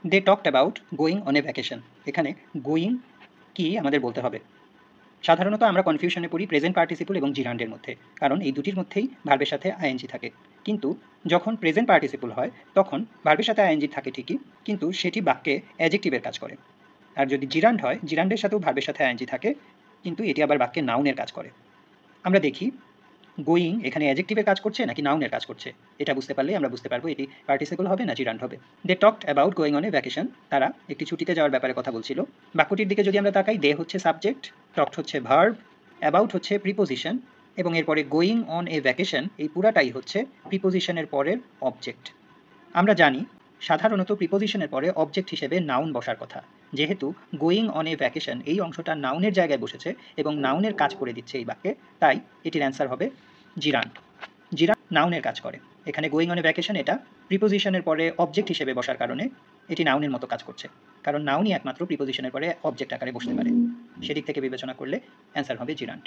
They talked about going on a vacation. এখানে going কি আমাদের বলতে হবে। সাধারণত আমরা কনফিউশনে পড়ি প্রেজেন্ট পার্টিসিপল এবং জিরান্ডের মধ্যে, কারণ এই দুটির মধ্যেই ভার্বের সাথে আইএনজি থাকে। কিন্তু যখন প্রেজেন্ট পার্টিসিপল হয় তখন ভার্বের সাথে আইএনজি থাকে ঠিকই, কিন্তু সেটি বাক্যে অ্যাডজেক্টিভের কাজ করে। আর যদি জিরান্ড হয়, জিরান্ডের সাথেও ভার্বের সাথে আইএনজি থাকে, কিন্তু এটি আবার বাক্যে নাউনের কাজ করে। আমরা দেখি গোয়িং এখানে অ্যাডজেক্টিভের কাজ করছে নাকি নাউনের কাজ করছে। এটা বুঝতে পারলেই আমরা বুঝতে পারবো এটি পার্টিসিপল হবে না জিরান্ড হবে। They talked about going on a vacation. তারা একটি ছুটিতে যাওয়ার ব্যাপারে কথা বলছিল। বাক্যটির দিকে যদি আমরা তাকাই, দে হচ্ছে সাবজেক্ট, টকড হচ্ছে ভার্ব, অ্যাবাউট হচ্ছে প্রিপোজিশন, এবং এরপরে গোয়িং অন এ ভ্যাকেশন এই পুরাটাই হচ্ছে প্রিপোজিশনের পরের অবজেক্ট। আমরা জানি সাধারণত প্রিপোজিশনের পরে অবজেক্ট হিসেবে নাউন বসার কথা। যেহেতু গোয়িং অন এ ভ্যাকেশন এই অংশটা নাউনের জায়গায় বসেছে এবং নাউনের কাজ করে দিচ্ছে এই বাক্যে, তাই এটির অ্যান্সার হবে জিরান্ড। জিরান্ড নাউনের কাজ করে। এখানে গোয়িং অন এ ভ্যাকেশন এটা প্রিপোজিশনের পরে অবজেক্ট হিসেবে বসার কারণে এটি নাউনের মতো কাজ করছে, কারণ নাউনই একমাত্র প্রিপোজিশনের পরে অবজেক্ট আকারে বসতে পারে। সেদিক থেকে বিবেচনা করলে অ্যান্সার হবে জিরান্ড।